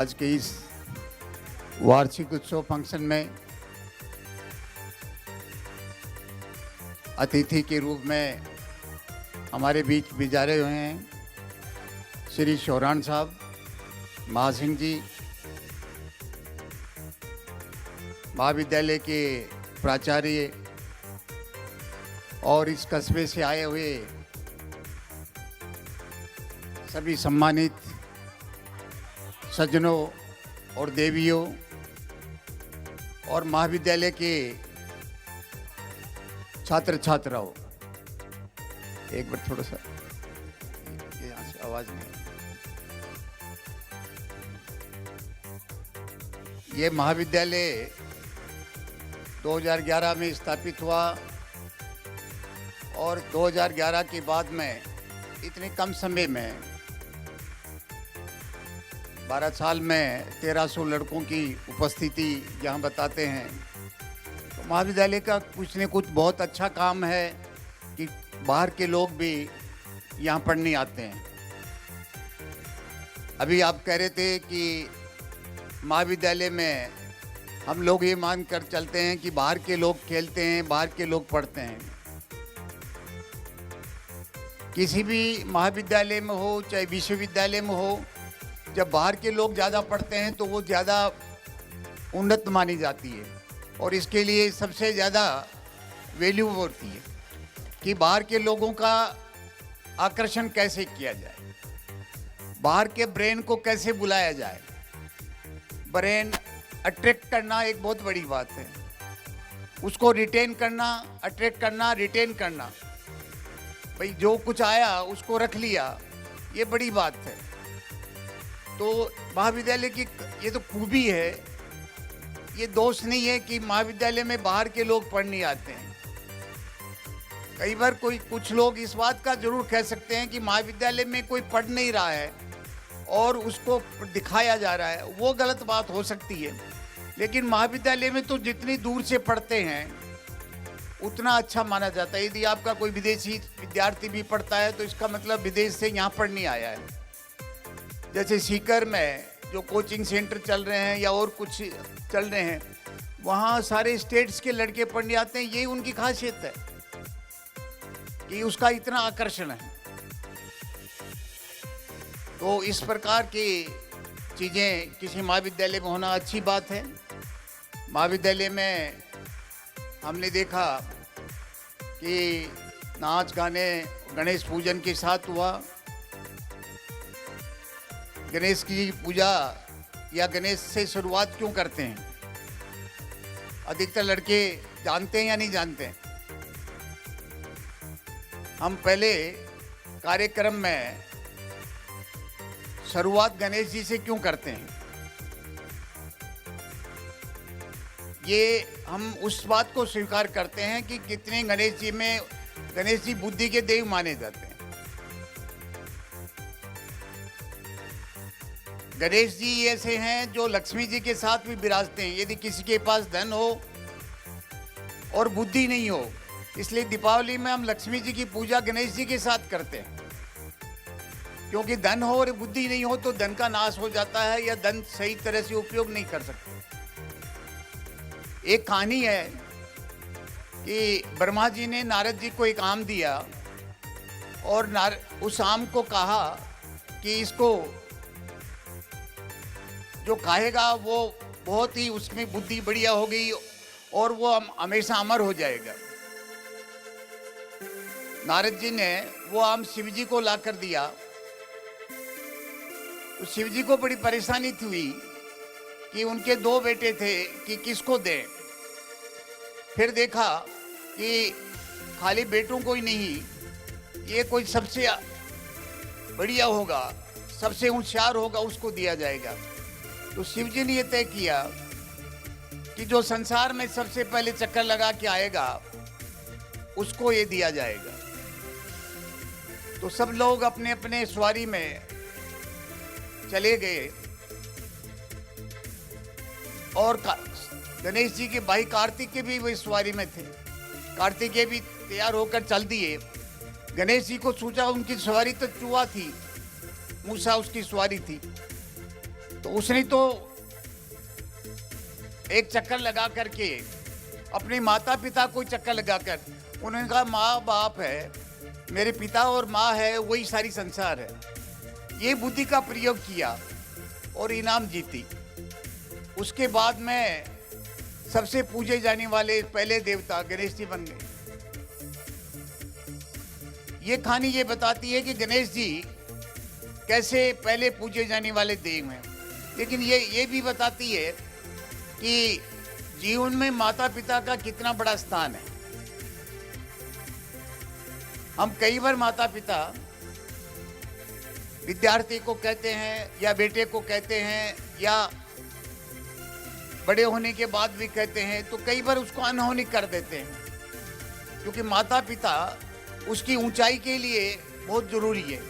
आज के इस वार्षिक उत्सव फंक्शन में अतिथि के रूप में हमारे बीच बिजारे हुए हैं श्री शौरान साहब, महासिंह जी, महाविद्यालय के प्राचार्य और इस कस्बे से आए हुए सभी सम्मानित सज्जनों और देवियों और महाविद्यालय के छात्र छात्राओं। एक बार थोड़ा सा यहाँ से आवाज नहीं। ये महाविद्यालय 2011 में स्थापित हुआ और 2011 के बाद में इतने कम समय में 12 साल में 1300 लड़कों की उपस्थिति यहाँ बताते हैं। तो महाविद्यालय का कुछ न कुछ बहुत अच्छा काम है कि बाहर के लोग भी यहाँ पढ़ने आते हैं। अभी आप कह रहे थे कि महाविद्यालय में हम लोग ये मान कर चलते हैं कि बाहर के लोग खेलते हैं, बाहर के लोग पढ़ते हैं। किसी भी महाविद्यालय में हो चाहे विश्वविद्यालय में हो, जब बाहर के लोग ज़्यादा पढ़ते हैं तो वो ज़्यादा उन्नत मानी जाती है और इसके लिए सबसे ज़्यादा वैल्यू होती है कि बाहर के लोगों का आकर्षण कैसे किया जाए, बाहर के ब्रेन को कैसे बुलाया जाए। ब्रेन अट्रैक्ट करना एक बहुत बड़ी बात है, उसको रिटेन करना, अट्रैक्ट करना, रिटेन करना। भाई जो कुछ आया उसको रख लिया, ये बड़ी बात है। तो महाविद्यालय की ये तो खूबी है, ये दोष नहीं है कि महाविद्यालय में बाहर के लोग पढ़ने आते हैं। कई बार कुछ लोग इस बात का जरूर कह सकते हैं कि महाविद्यालय में कोई पढ़ नहीं रहा है और उसको दिखाया जा रहा है, वो गलत बात हो सकती है। लेकिन महाविद्यालय में तो जितनी दूर से पढ़ते हैं उतना अच्छा माना जाता है। यदि आपका कोई विदेशी विद्यार्थी भी पढ़ता है तो इसका मतलब विदेश से यहाँ पढ़ने आया है। जैसे सीकर में जो कोचिंग सेंटर चल रहे हैं या और कुछ चल रहे हैं, वहाँ सारे स्टेट्स के लड़के पढ़ने आते हैं। यही उनकी खासियत है कि उसका इतना आकर्षण है। तो इस प्रकार की चीज़ें किसी महाविद्यालय में होना अच्छी बात है। महाविद्यालय में हमने देखा कि नाच गाने गणेश पूजन के साथ हुआ। गणेश की पूजा या गणेश से शुरुआत क्यों करते हैं? अधिकतर लड़के जानते हैं या नहीं जानते हैं? हम पहले कार्यक्रम में शुरुआत गणेश जी से क्यों करते हैं? ये हम उस बात को स्वीकार करते हैं कि कितने गणेश जी बुद्धि के देव माने जाते हैं। गणेश जी ऐसे हैं जो लक्ष्मी जी के साथ भी विराजते हैं। यदि किसी के पास धन हो और बुद्धि नहीं हो, इसलिए दीपावली में हम लक्ष्मी जी की पूजा गणेश जी के साथ करते हैं। क्योंकि धन हो और बुद्धि नहीं हो तो धन का नाश हो जाता है या धन सही तरह से उपयोग नहीं कर सकते। एक कहानी है कि ब्रह्मा जी ने नारद जी को एक आम दिया और उस आम को कहा कि इसको जो खाएगा वो बहुत ही उसमें बुद्धि बढ़िया हो गई और वो हमेशा अमर हो जाएगा। नारद जी ने वो आम शिव जी को लाकर दिया। तो शिव जी को बड़ी परेशानी हुई कि उनके 2 बेटे थे कि किसको दें। फिर देखा कि खाली बेटों को ही नहीं, ये कोई सबसे बढ़िया होगा, सबसे होशियार होगा, उसको दिया जाएगा। तो शिव जी ने यह तय किया कि जो संसार में सबसे पहले चक्कर लगा के आएगा उसको ये दिया जाएगा। तो सब लोग अपने अपने सवारी में चले गए और गणेश जी के भाई कार्तिकेय भी वही सवारी में थे। कार्तिकेय भी तैयार होकर चल दिए। गणेश जी को सोचा उनकी सवारी तो चूहा थी, मूसा उसकी सवारी थी। तो उसने तो एक चक्कर लगा करके अपने माता पिता को चक्कर लगाकर उन्होंने कहा माँ बाप है, मेरे पिता और माँ है, वही सारी संसार है। ये बुद्धि का प्रयोग किया और इनाम जीती। उसके बाद में सबसे पूजे जाने वाले पहले देवता गणेश जी बन गए। ये कहानी ये बताती है कि गणेश जी कैसे पहले पूजे जाने वाले देव हैं, लेकिन ये भी बताती है कि जीवन में माता पिता का कितना बड़ा स्थान है। हम कई बार माता पिता विद्यार्थी को कहते हैं या बेटे को कहते हैं या बड़े होने के बाद भी कहते हैं, तो कई बार उसको अनहोनी कर देते हैं, क्योंकि माता पिता उसकी ऊंचाई के लिए बहुत जरूरी है।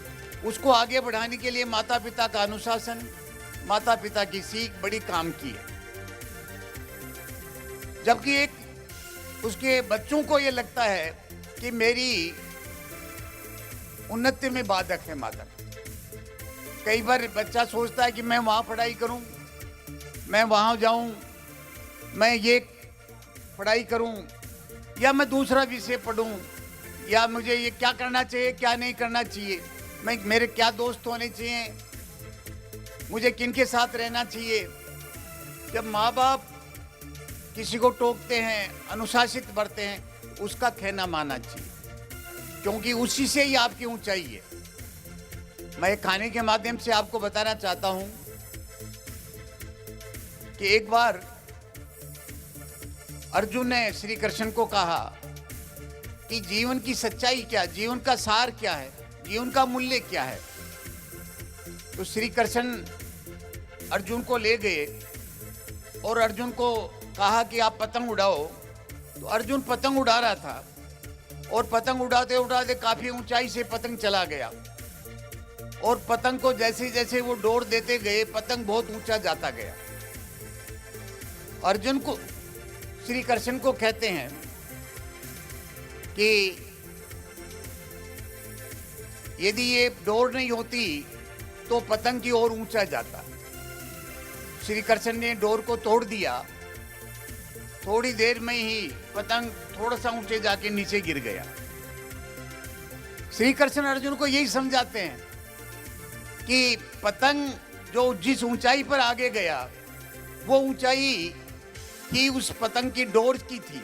उसको आगे बढ़ाने के लिए माता पिता का अनुशासन, माता पिता की सीख बड़ी काम की है। जबकि एक उसके बच्चों को ये लगता है कि मेरी उन्नति में बाधक है माता। कई बार बच्चा सोचता है कि मैं वहाँ पढ़ाई करूँ, मैं वहाँ जाऊँ, मैं ये पढ़ाई करूँ, या मैं दूसरा विषय पढ़ूँ, या मुझे ये क्या करना चाहिए क्या नहीं करना चाहिए, मेरे क्या दोस्त होने चाहिए, मुझे किनके साथ रहना चाहिए। जब माँ बाप किसी को टोकते हैं, अनुशासित बरते हैं, उसका कहना मानना चाहिए, क्योंकि उसी से ही आपकी ऊंचाई है। मैं खाने के माध्यम से आपको बताना चाहता हूं कि एक बार अर्जुन ने श्री कृष्ण को कहा कि जीवन की सच्चाई क्या, जीवन का सार क्या है, जीवन का मूल्य क्या है। तो श्री कृष्ण अर्जुन को ले गए और अर्जुन को कहा कि आप पतंग उड़ाओ। तो अर्जुन पतंग उड़ा रहा था और पतंग उड़ाते उड़ाते काफी ऊंचाई से पतंग चला गया, और पतंग को जैसे जैसे वो डोर देते गए पतंग बहुत ऊंचा जाता गया। अर्जुन को श्री कृष्ण को कहते हैं कि यदि ये डोर नहीं होती तो पतंग की ओर ऊंचा जाता। श्री कृष्ण ने डोर को तोड़ दिया, थोड़ी देर में ही पतंग थोड़ा सा ऊंचे जाके नीचे गिर गया। श्री कृष्ण अर्जुन को यही समझाते हैं कि पतंग जो जिस ऊंचाई पर आगे गया वो ऊंचाई ही उस पतंग की डोर की थी।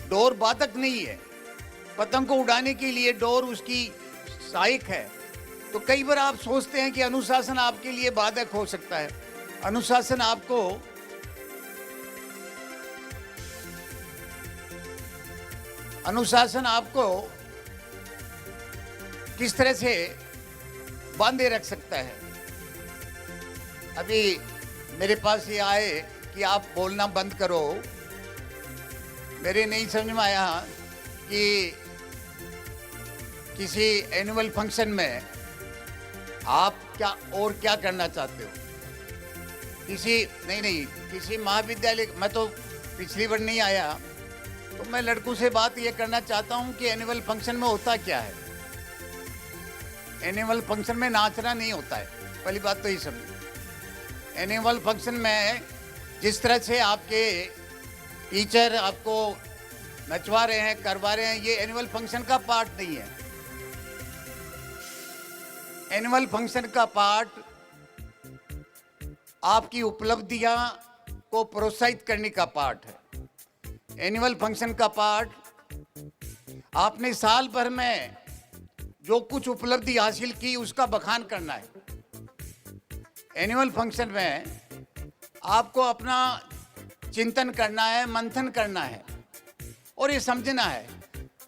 डोर बाधक नहीं है, पतंग को उड़ाने के लिए डोर उसकी सहायक है। तो कई बार आप सोचते हैं कि अनुशासन आपके लिए बाधक हो सकता है। अनुशासन आपको किस तरह से बांधे रख सकता है। अभी मेरे पास ये आए कि आप बोलना बंद करो, मेरे नहीं समझ में आया कि किसी एनुअल फंक्शन में आप क्या करना चाहते हो। किसी महाविद्यालय, मैं तो पिछली बार नहीं आया, तो मैं लड़कों से बात ये करना चाहता हूँ कि एनुअल फंक्शन में होता क्या है। एनुअल फंक्शन में नाचना नहीं होता है, पहली बात तो ये समझो। एनुअल फंक्शन में जिस तरह से आपके टीचर आपको नचवा रहे हैं, करवा रहे हैं, ये एनुअल फंक्शन का पार्ट नहीं है। एनुअल फंक्शन का पार्ट आपकी उपलब्धियां को प्रोत्साहित करने का पार्ट है। एनुअल फंक्शन का पार्ट आपने साल भर में जो कुछ उपलब्धि हासिल की उसका बखान करना है। एनुअल फंक्शन में आपको अपना चिंतन करना है, मंथन करना है और ये समझना है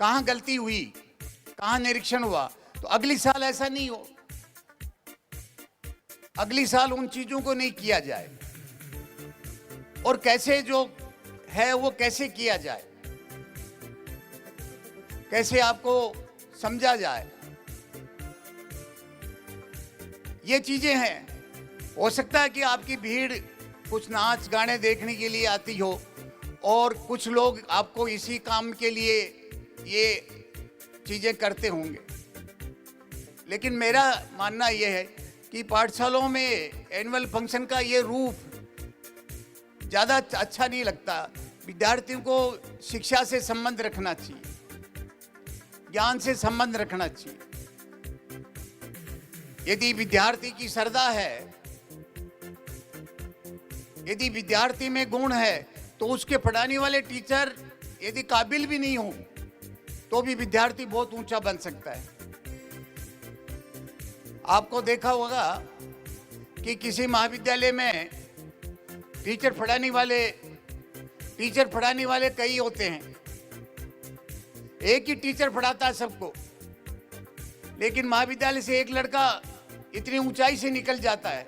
कहाँ गलती हुई, कहाँ निरीक्षण हुआ, तो अगली साल ऐसा नहीं हो, अगली साल उन चीजों को नहीं किया जाए, और कैसे जो है वो कैसे किया जाए, कैसे आपको समझा जाए, ये चीजें हैं। हो सकता है कि आपकी भीड़ कुछ नाच गाने देखने के लिए आती हो और कुछ लोग आपको इसी काम के लिए ये चीजें करते होंगे, लेकिन मेरा मानना यह है कि पाठशालाओं में एनुअल फंक्शन का ये रूप ज़्यादा अच्छा नहीं लगता। विद्यार्थियों को शिक्षा से संबंध रखना चाहिए, ज्ञान से संबंध रखना चाहिए। यदि विद्यार्थी की श्रद्धा है, यदि विद्यार्थी में गुण है, तो उसके पढ़ाने वाले टीचर यदि काबिल भी नहीं हो तो भी विद्यार्थी बहुत ऊंचा बन सकता है। आपको देखा होगा कि किसी महाविद्यालय में टीचर पढ़ाने वाले कई होते हैं। एक ही टीचर पढ़ाता है सबको, लेकिन महाविद्यालय से एक लड़का इतनी ऊंचाई से निकल जाता है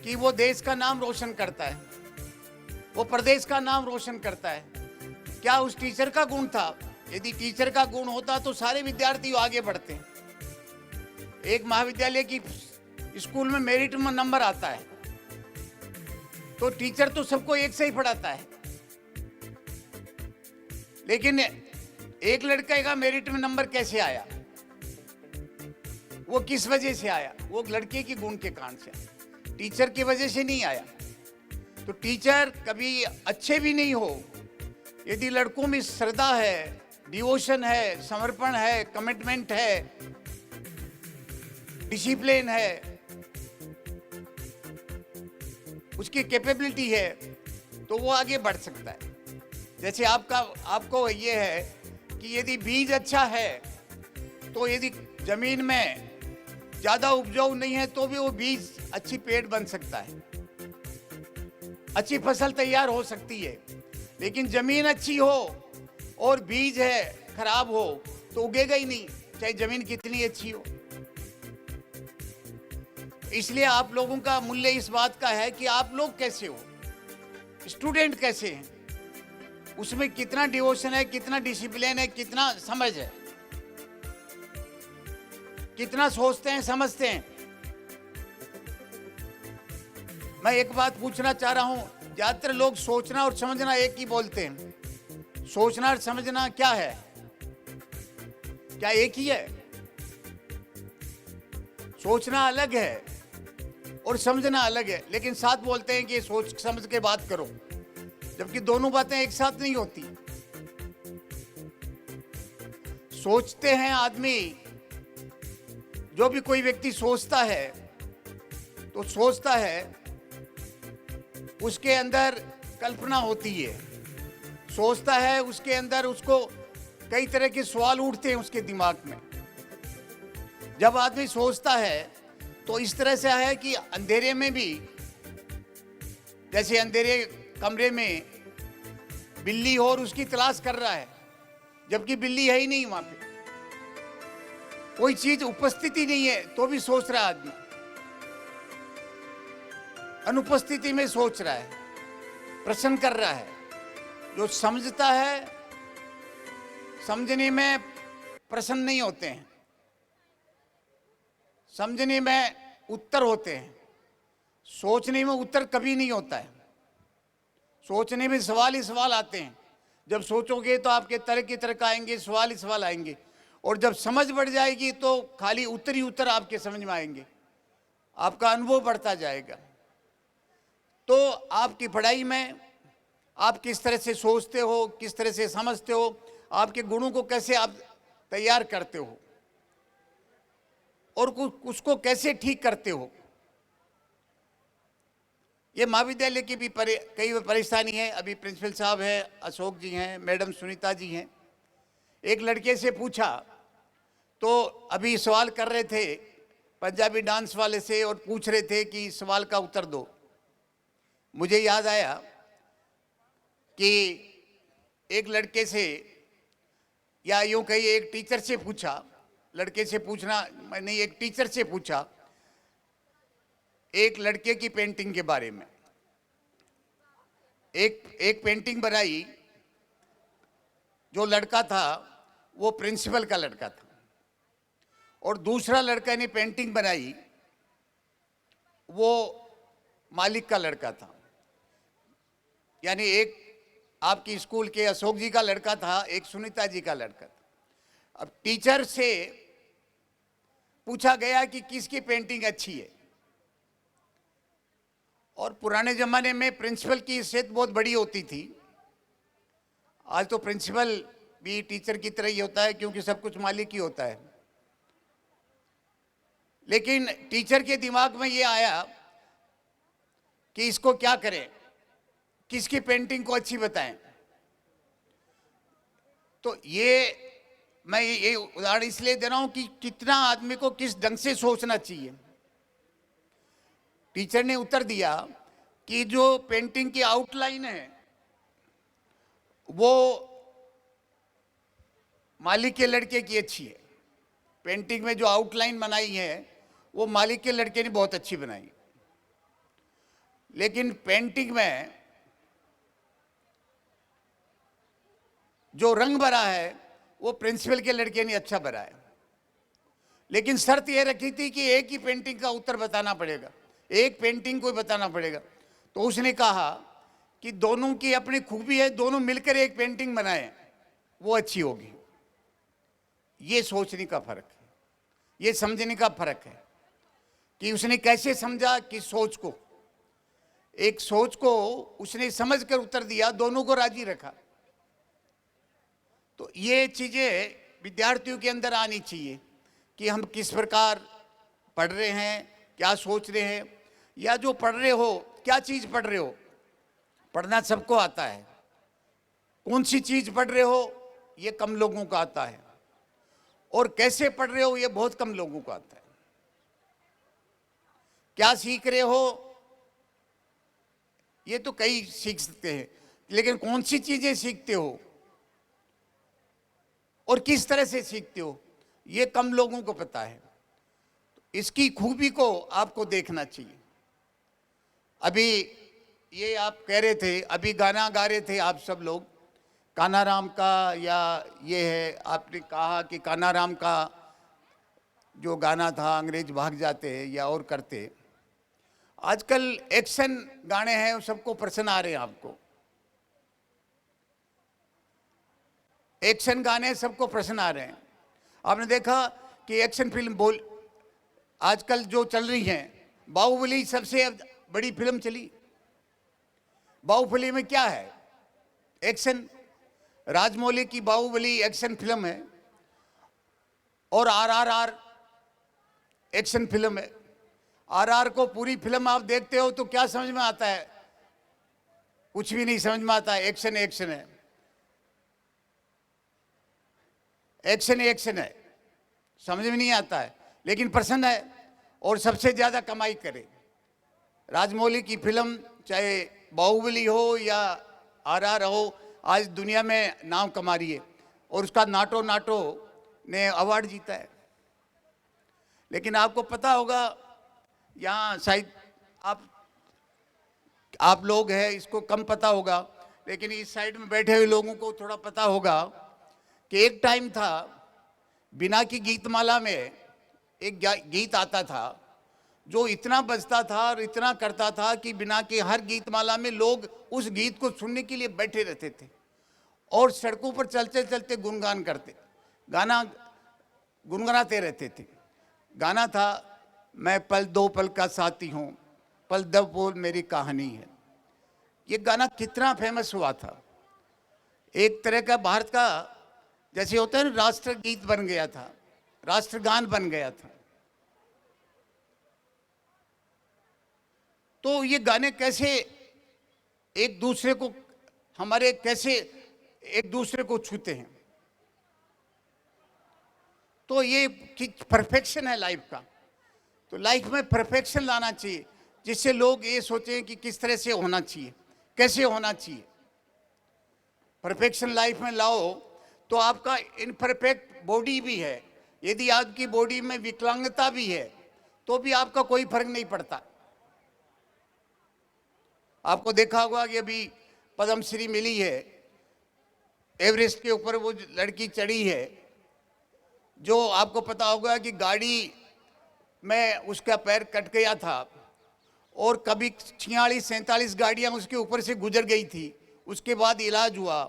कि वो देश का नाम रोशन करता है, वो प्रदेश का नाम रोशन करता है। क्या उस टीचर का गुण था? यदि टीचर का गुण होता तो सारे विद्यार्थी आगे बढ़ते हैं। एक महाविद्यालय की स्कूल में मेरिट में नंबर आता है तो टीचर तो सबको एक से ही पढ़ाता है, लेकिन एक लड़के का मेरिट में नंबर कैसे आया, वो किस वजह से आया? वो लड़के के गुण के कारण से, टीचर की वजह से नहीं आया। तो टीचर कभी अच्छे भी नहीं हो यदि लड़कों में श्रद्धा है, डिवोशन है, समर्पण है, कमिटमेंट है, डिसिप्लिन है, उसकी कैपेबिलिटी है, तो वो आगे बढ़ सकता है। जैसे आपको ये है कि यदि बीज अच्छा है तो यदि जमीन में ज्यादा उपजाऊ नहीं है तो भी वो बीज अच्छी पेड़ बन सकता है, अच्छी फसल तैयार हो सकती है। लेकिन जमीन अच्छी हो और बीज है खराब हो तो उगेगा ही नहीं, चाहे जमीन कितनी अच्छी हो। इसलिए आप लोगों का मूल्य इस बात का है कि आप लोग कैसे हो, स्टूडेंट कैसे हैं, उसमें कितना डिवोशन है, कितना डिसिप्लिन है, कितना समझ है, कितना सोचते हैं, समझते हैं। मैं एक बात पूछना चाह रहा हूं, ज्यादातर लोग सोचना और समझना एक ही बोलते हैं। सोचना और समझना क्या है? क्या एक ही है? सोचना अलग है और समझना अलग है, लेकिन साथ बोलते हैं कि सोच समझ के बात करो, जबकि दोनों बातें एक साथ नहीं होती। सोचते हैं आदमी, जो भी कोई व्यक्ति सोचता है तो सोचता है उसके अंदर कल्पना होती है, सोचता है उसके अंदर उसको कई तरह के सवाल उठते हैं उसके दिमाग में। जब आदमी सोचता है तो इस तरह से है कि अंधेरे में भी, जैसे अंधेरे कमरे में बिल्ली हो और उसकी तलाश कर रहा है, जबकि बिल्ली है ही नहीं वहां पे, कोई चीज उपस्थिति नहीं है तो भी सोच रहा है आदमी, अनुपस्थिति में सोच रहा है, प्रश्न कर रहा है। जो समझता है, समझने में प्रश्न नहीं होते हैं, समझने में उत्तर होते हैं, सोचने में उत्तर कभी नहीं होता है। सोचने में सवाल ही सवाल आते हैं, जब सोचोगे तो आपके तरह की तरह आएंगे, सवाल ही सवाल आएंगे, और जब समझ बढ़ जाएगी तो खाली उत्तर ही उत्तर आपके समझ में आएंगे, आपका अनुभव बढ़ता जाएगा। तो आपकी पढ़ाई में आप किस तरह से सोचते हो, किस तरह से समझते हो, आपके गुणों को कैसे आप तैयार करते हो और उसको कैसे ठीक करते हो, ये महाविद्यालय की भी कई परेशानी है। अभी प्रिंसिपल साहब है, अशोक जी हैं, मैडम सुनीता जी हैं। एक लड़के से पूछा तो अभी सवाल कर रहे थे पंजाबी डांस वाले से और पूछ रहे थे कि सवाल का उत्तर दो। मुझे याद आया कि एक लड़के से, या यूं कहिए एक टीचर से पूछा, लड़के से पूछना नहीं, एक टीचर से पूछा एक लड़के की पेंटिंग के बारे में। एक पेंटिंग बनाई, जो लड़का था वो प्रिंसिपल का लड़का था, और दूसरा लड़का ने पेंटिंग बनाई, वो मालिक का लड़का था। यानी एक आपकी स्कूल के अशोक जी का लड़का था, एक सुनीता जी का लड़का था। अब टीचर से पूछा गया कि किसकी पेंटिंग अच्छी है, और पुराने ज़माने में प्रिंसिपल की हैसियत बहुत बड़ी होती थी। आज तो प्रिंसिपल भी टीचर की तरह ही होता है, क्योंकि सब कुछ मालिक ही होता है। लेकिन टीचर के दिमाग में ये आया कि इसको क्या करें, किसकी पेंटिंग को अच्छी बताएं। तो मैं ये उदाहरण इसलिए दे रहा हूं कि कितना आदमी को किस ढंग से सोचना चाहिए। टीचर ने उत्तर दिया कि जो पेंटिंग की आउटलाइन है वो मालिक के लड़के की अच्छी है। पेंटिंग में जो आउटलाइन बनाई है वो मालिक के लड़के ने बहुत अच्छी बनाई, लेकिन पेंटिंग में जो रंग भरा है वो प्रिंसिपल के लड़के ने अच्छा भरा है। लेकिन शर्त यह रखी थी कि एक ही पेंटिंग का उत्तर बताना पड़ेगा, एक पेंटिंग को बताना पड़ेगा। तो उसने कहा कि दोनों की अपनी खूबी है, दोनों मिलकर एक पेंटिंग बनाएं, वो अच्छी होगी। ये सोचने का फर्क है, ये समझने का फर्क है कि उसने कैसे समझा कि सोच को उसने समझकर उत्तर दिया, दोनों को राजी रखा। तो ये चीजें विद्यार्थियों के अंदर आनी चाहिए कि हम किस प्रकार पढ़ रहे हैं, क्या सोच रहे हैं, या जो पढ़ रहे हो क्या चीज पढ़ रहे हो। पढ़ना सबको आता है, कौन सी चीज पढ़ रहे हो ये कम लोगों को आता है, और कैसे पढ़ रहे हो ये बहुत कम लोगों को आता है। क्या सीख रहे हो ये तो कई सीख सकते हैं, लेकिन कौन सी चीजें सीखते हो और किस तरह से सीखते हो ये कम लोगों को पता है। इसकी खूबी को आपको देखना चाहिए। अभी ये आप कह रहे थे, अभी गाना गा रहे थे आप सब लोग कान्हाराम का, या ये है आपने कहा कि कान्हाराम का जो गाना था अंग्रेज भाग जाते हैं या और करते। आजकल एक्शन गाने हैं, सबको पसंद आ रहे हैं। आपको एक्शन गाने सबको पसंद आ रहे हैं। आपने देखा कि एक्शन फिल्म आजकल जो चल रही हैं, बाहुबली सबसे बड़ी फिल्म चली। बाहुबली में क्या है? एक्शन। राजमौली की बाहुबली एक्शन फिल्म है, और RRR एक्शन फिल्म है। RRR को पूरी फिल्म आप देखते हो तो क्या समझ में आता है? कुछ भी नहीं समझ में आता है। एक्शन एक्शन है, एक्शन एक्शन है, समझ में नहीं आता है, लेकिन पसंद है और सबसे ज्यादा कमाई करे। राजमौली की फिल्म चाहे बाहुबली हो या RRR हो, आज दुनिया में नाम कमा रही है, और उसका नाटो नाटो ने अवार्ड जीता है। लेकिन आपको पता होगा, यहाँ शायद आप लोग हैं इसको कम पता होगा, लेकिन इस साइड में बैठे हुए लोगों को थोड़ा पता होगा कि एक टाइम था बिना की गीतमाला में एक गीत आता था जो इतना बजता था और इतना करता था कि बिना के हर गीतमाला में लोग उस गीत को सुनने के लिए बैठे रहते थे और सड़कों पर चलते चलते गाना गुनगुनाते रहते थे। गाना था, मैं पल दो पल का साथी हूँ, पल दो बोल मेरी कहानी है। ये गाना कितना फेमस हुआ था, एक तरह का भारत का जैसे होता है ना राष्ट्रगीत बन गया था, राष्ट्रगान बन गया था। तो ये गाने कैसे एक दूसरे को कैसे एक दूसरे को छूते हैं। तो ये परफेक्शन है लाइफ का। तो लाइफ में परफेक्शन लाना चाहिए, जिससे लोग ये सोचें कि किस तरह से होना चाहिए, कैसे होना चाहिए। परफेक्शन लाइफ में लाओ तो आपका इनपरफेक्ट बॉडी भी है, यदि आपकी बॉडी में विकलांगता भी है तो भी आपका कोई फर्क नहीं पड़ता। आपको देखा होगा कि अभी पद्मश्री मिली है, एवरेस्ट के ऊपर वो लड़की चढ़ी है, जो आपको पता होगा कि गाड़ी में उसका पैर कट गया था और कभी 46-47 गाड़ियां उसके ऊपर से गुजर गई थी। उसके बाद इलाज हुआ,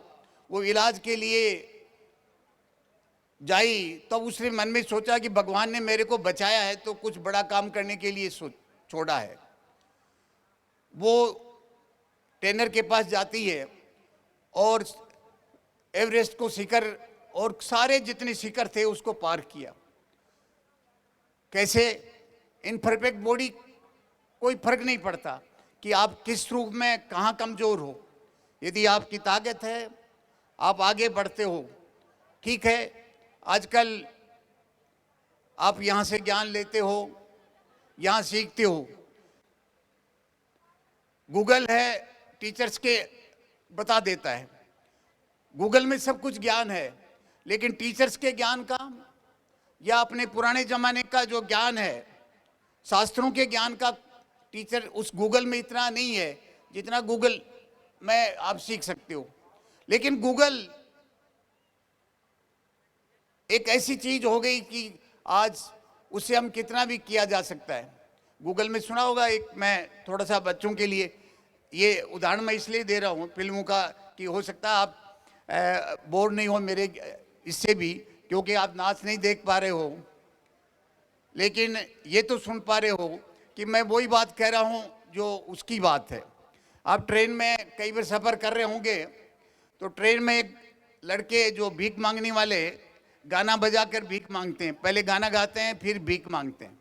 वो इलाज के लिए जाई, तब उसने मन में सोचा कि भगवान ने मेरे को बचाया है तो कुछ बड़ा काम करने के लिए छोड़ा है। वो ट्रेनर के पास जाती है और एवरेस्ट को शिखर और सारे जितने शिखर थे उसको पार किया। कैसे? इनपरफेक्ट बॉडी, कोई फर्क नहीं पड़ता कि आप किस रूप में कहाँ कमजोर हो। यदि आपकी ताकत है, आप आगे बढ़ते हो। ठीक है, आजकल आप यहाँ से ज्ञान लेते हो, यहाँ सीखते हो। गूगल है, टीचर्स के बता देता है। गूगल में सब कुछ ज्ञान है, लेकिन टीचर्स के ज्ञान का या अपने पुराने जमाने का जो ज्ञान है, शास्त्रों के ज्ञान का टीचर उस गूगल में इतना नहीं है जितना गूगल में आप सीख सकते हो। लेकिन गूगल एक ऐसी चीज हो गई कि आज उससे हम कितना भी किया जा सकता है। गूगल में सुना होगा, एक मैं थोड़ा सा बच्चों के लिए ये उदाहरण मैं इसलिए दे रहा हूँ फिल्मों का कि हो सकता है आप बोर नहीं हो मेरे इससे भी, क्योंकि आप नाच नहीं देख पा रहे हो, लेकिन ये तो सुन पा रहे हो कि मैं वही बात कह रहा हूँ जो उसकी बात है। आप ट्रेन में कई बार सफ़र कर रहे होंगे तो ट्रेन में एक लड़के जो भीख मांगने वाले गाना बजाकर भीख मांगते हैं, पहले गाना गाते हैं फिर भीख मांगते हैं।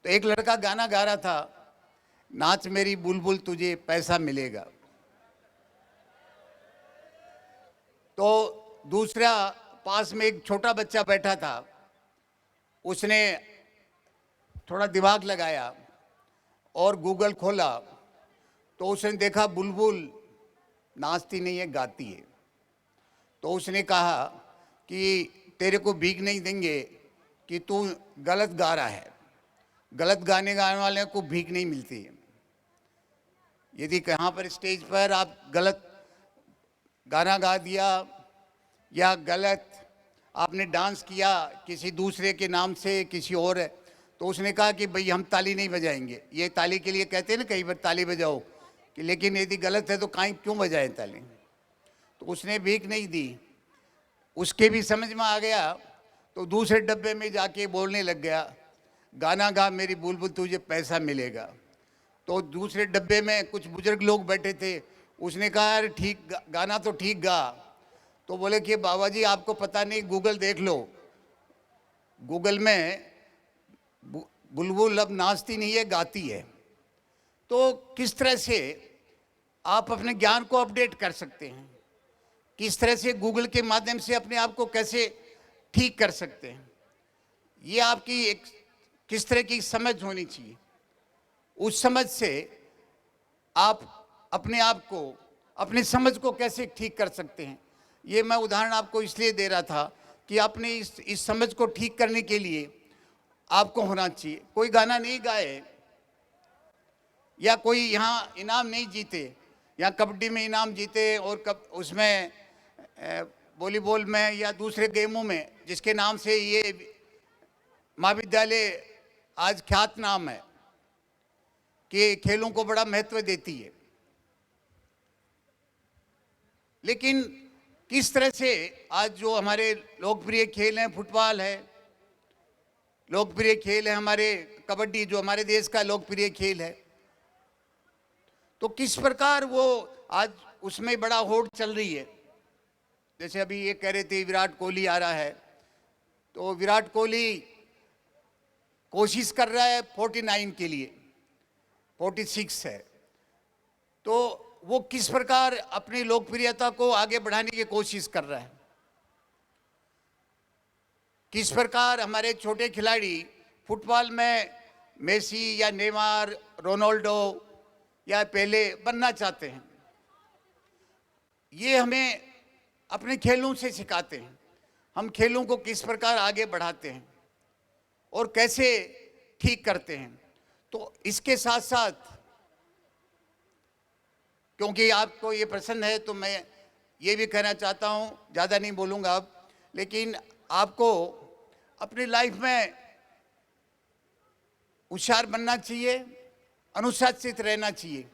तो एक लड़का गाना गा रहा था, नाच मेरी बुलबुल तुझे पैसा मिलेगा। तो दूसरा पास में एक छोटा बच्चा बैठा था, उसने थोड़ा दिमाग लगाया और गूगल खोला तो उसने देखा बुलबुल नाचती नहीं है, गाती है। तो उसने कहा कि तेरे को भीख नहीं देंगे कि तू गलत गा रहा है, गलत गाने वाले को भीख नहीं मिलती है। यदि कहाँ पर स्टेज पर आप गलत गाना गा दिया या गलत आपने डांस किया किसी दूसरे के नाम से किसी और है, तो उसने कहा कि भाई हम ताली नहीं बजाएंगे। ये ताली के लिए कहते हैं ना कई बार ताली बजाओ, कि लेकिन यदि गलत है तो कहीं क्यों बजाएं ताली। तो उसने भीख नहीं दी। उसके भी समझ में आ गया तो दूसरे डब्बे में जाके बोलने लग गया, गाना गा मेरी बुलबुल तुझे पैसा मिलेगा। तो दूसरे डब्बे में कुछ बुजुर्ग लोग बैठे थे, उसने कहा अरे ठीक गाना तो ठीक गा। तो बोले कि बाबा जी आपको पता नहीं, गूगल देख लो, गूगल में बुलबुल अब नाचती नहीं है, गाती है। तो किस तरह से आप अपने ज्ञान को अपडेट कर सकते हैं, किस तरह से गूगल के माध्यम से अपने आप को कैसे ठीक कर सकते हैं, ये आपकी एक किस तरह की समझ होनी चाहिए। उस समझ से आप अपने आप को, अपनी समझ को कैसे ठीक कर सकते हैं। ये मैं उदाहरण आपको इसलिए दे रहा था कि आपने इस समझ को ठीक करने के लिए आपको होना चाहिए। कोई गाना नहीं गाए या कोई यहाँ इनाम नहीं जीते, या कबड्डी में इनाम जीते और उसमें वॉलीबॉल में या दूसरे गेमों में जिसके नाम से ये महाविद्यालय आज ख्यात नाम है कि खेलों को बड़ा महत्व देती है। लेकिन किस तरह से आज जो हमारे लोकप्रिय खेल हैं, फुटबॉल है, लोकप्रिय खेल है हमारे कबड्डी जो हमारे देश का लोकप्रिय खेल है, तो किस प्रकार वो आज उसमें बड़ा होड़ चल रही है। जैसे अभी ये कह रहे थे विराट कोहली आ रहा है, तो विराट कोहली कोशिश कर रहा है 49 के लिए, 46 है, तो वो किस प्रकार अपनी लोकप्रियता को आगे बढ़ाने की कोशिश कर रहा है। किस प्रकार हमारे छोटे खिलाड़ी फुटबॉल में मेसी या नेमार, रोनाल्डो या पेले बनना चाहते हैं। ये हमें अपने खेलों से सिखाते हैं, हम खेलों को किस प्रकार आगे बढ़ाते हैं और कैसे ठीक करते हैं। तो इसके साथ साथ, क्योंकि आपको ये पसंद है तो मैं ये भी कहना चाहता हूँ, ज़्यादा नहीं बोलूँगा अब, लेकिन आपको अपनी लाइफ में होशियार बनना चाहिए, अनुशासित रहना चाहिए,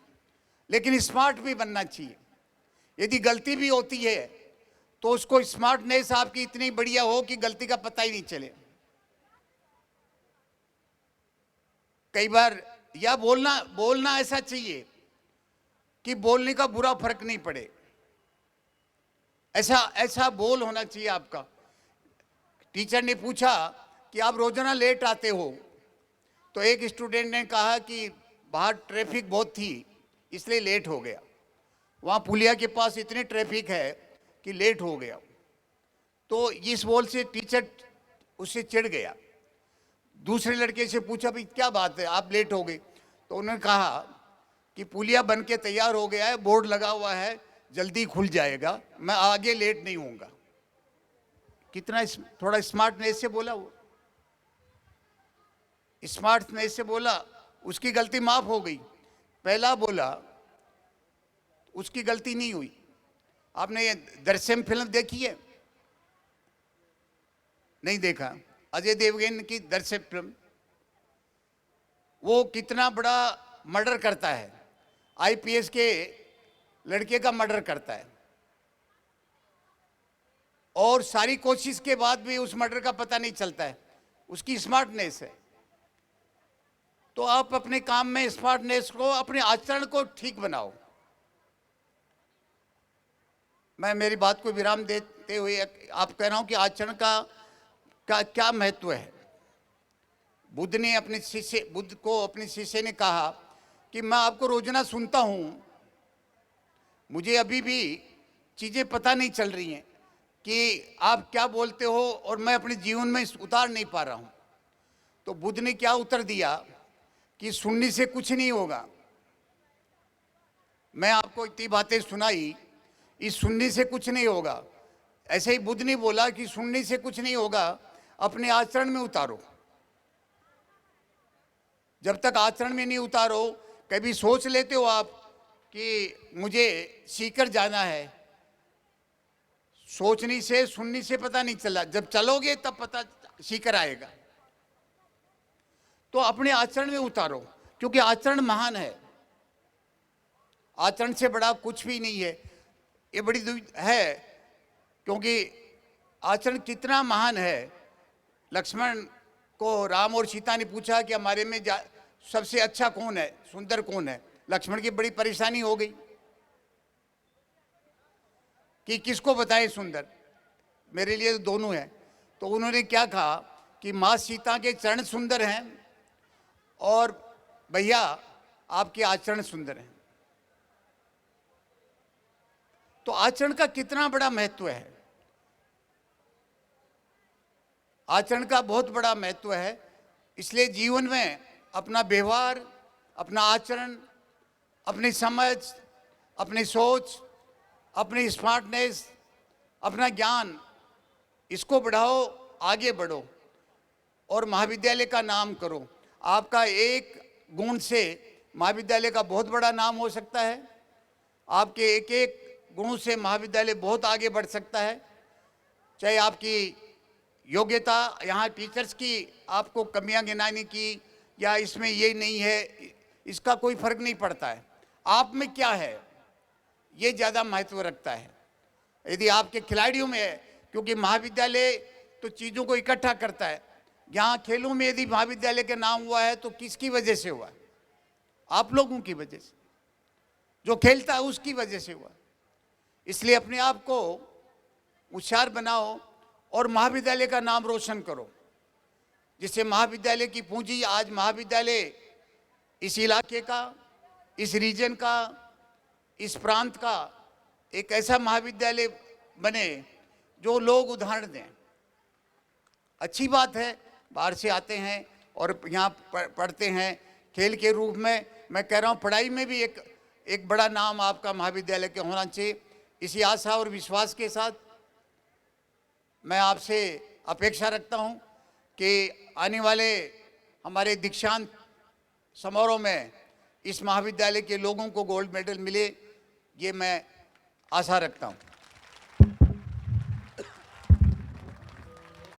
लेकिन स्मार्ट भी बनना चाहिए। यदि गलती भी होती है तो उसको स्मार्टनेस आपकी इतनी बढ़िया हो कि गलती का पता ही नहीं चले। कई बार या बोलना बोलना ऐसा चाहिए कि बोलने का बुरा फर्क नहीं पड़े, ऐसा ऐसा बोल होना चाहिए आपका। टीचर ने पूछा कि आप रोजाना लेट आते हो, तो एक स्टूडेंट ने कहा कि बाहर ट्रैफिक बहुत थी इसलिए लेट हो गया, वहाँ पुलिया के पास इतनी ट्रैफिक है कि लेट हो गया। तो इस बोल से टीचर उससे चिढ़ गया। दूसरे लड़के से पूछा भाई क्या बात है आप लेट हो गए, तो उन्होंने कहा कि पुलिया बन के तैयार हो गया है, बोर्ड लगा हुआ है, जल्दी खुल जाएगा, मैं आगे लेट नहीं होऊंगा। कितना थोड़ा स्मार्टनेस से बोला, वो स्मार्टनेस से बोला, उसकी गलती माफ हो गई। पहला बोला उसकी गलती नहीं हुई। आपने ये दृश्यम फिल्म देखी है? नहीं देखा? अजय देवगन की दृश्यम फिल्म, वो कितना बड़ा मर्डर करता है, आईपीएस के लड़के का मर्डर करता है, और सारी कोशिश के बाद भी उस मर्डर का पता नहीं चलता है। उसकी स्मार्टनेस है। तो आप अपने काम में स्मार्टनेस को, अपने आचरण को ठीक बनाओ। मैं मेरी बात को विराम देते हुए आप कह रहा हूं कि आचरण का क्या महत्व है। बुद्ध को अपने शिष्य ने कहा कि मैं आपको रोजाना सुनता हूं, मुझे अभी भी चीजें पता नहीं चल रही हैं कि आप क्या बोलते हो, और मैं अपने जीवन में उतार नहीं पा रहा हूं। तो बुद्ध ने क्या उत्तर दिया कि सुनने से कुछ नहीं होगा। मैं आपको इतनी बातें सुनाई, इस सुनने से कुछ नहीं होगा। ऐसे ही बुद्ध ने बोला कि सुनने से कुछ नहीं होगा, अपने आचरण में उतारो। जब तक आचरण में नहीं उतारो, कभी सोच लेते हो आप कि मुझे सीकर जाना है, सोचने से सुनने से पता नहीं चला, जब चलोगे तब पता सीकर आएगा। तो अपने आचरण में उतारो, क्योंकि आचरण महान है। आचरण से बड़ा कुछ भी नहीं है। ये बड़ी है, क्योंकि आचरण कितना महान है। लक्ष्मण को राम और सीता ने पूछा कि हमारे में सबसे अच्छा कौन है, सुंदर कौन है। लक्ष्मण की बड़ी परेशानी हो गई कि किसको बताएं सुंदर, मेरे लिए तो दोनों हैं। तो उन्होंने क्या कहा कि माँ सीता के चरण सुंदर हैं और भैया आपके आचरण सुंदर हैं। तो आचरण का कितना बड़ा महत्व है। आचरण का बहुत बड़ा महत्व है। इसलिए जीवन में अपना व्यवहार, अपना आचरण, अपनी समझ, अपनी सोच, अपनी स्मार्टनेस, अपना ज्ञान, इसको बढ़ाओ, आगे बढ़ो और महाविद्यालय का नाम करो। आपका एक गुण से महाविद्यालय का बहुत बड़ा नाम हो सकता है। आपके एक एक गुणों से महाविद्यालय बहुत आगे बढ़ सकता है। चाहे आपकी योग्यता, यहाँ टीचर्स की आपको कमियां गिनाने की या इसमें ये नहीं है, इसका कोई फर्क नहीं पड़ता है। आप में क्या है ये ज़्यादा महत्व रखता है। यदि आपके खिलाड़ियों में है, क्योंकि महाविद्यालय तो चीज़ों को इकट्ठा करता है। यहाँ खेलों में यदि महाविद्यालय का नाम हुआ है तो किसकी वजह से हुआ? आप लोगों की वजह से, जो खेलता है उसकी वजह से हुआ। इसलिए अपने आप को होशियार बनाओ और महाविद्यालय का नाम रोशन करो, जिससे महाविद्यालय की पूंजी, आज महाविद्यालय इस इलाके का, इस रीजन का, इस प्रांत का एक ऐसा महाविद्यालय बने जो लोग उदाहरण दें। अच्छी बात है, बाहर से आते हैं और यहाँ पढ़ते हैं खेल के रूप में। मैं कह रहा हूँ पढ़ाई में भी एक बड़ा नाम आपका महाविद्यालय के होना चाहिए। इसी आशा और विश्वास के साथ मैं आपसे अपेक्षा रखता हूँ कि आने वाले हमारे दीक्षांत समारोह में इस महाविद्यालय के लोगों को गोल्ड मेडल मिले, ये मैं आशा रखता हूँ।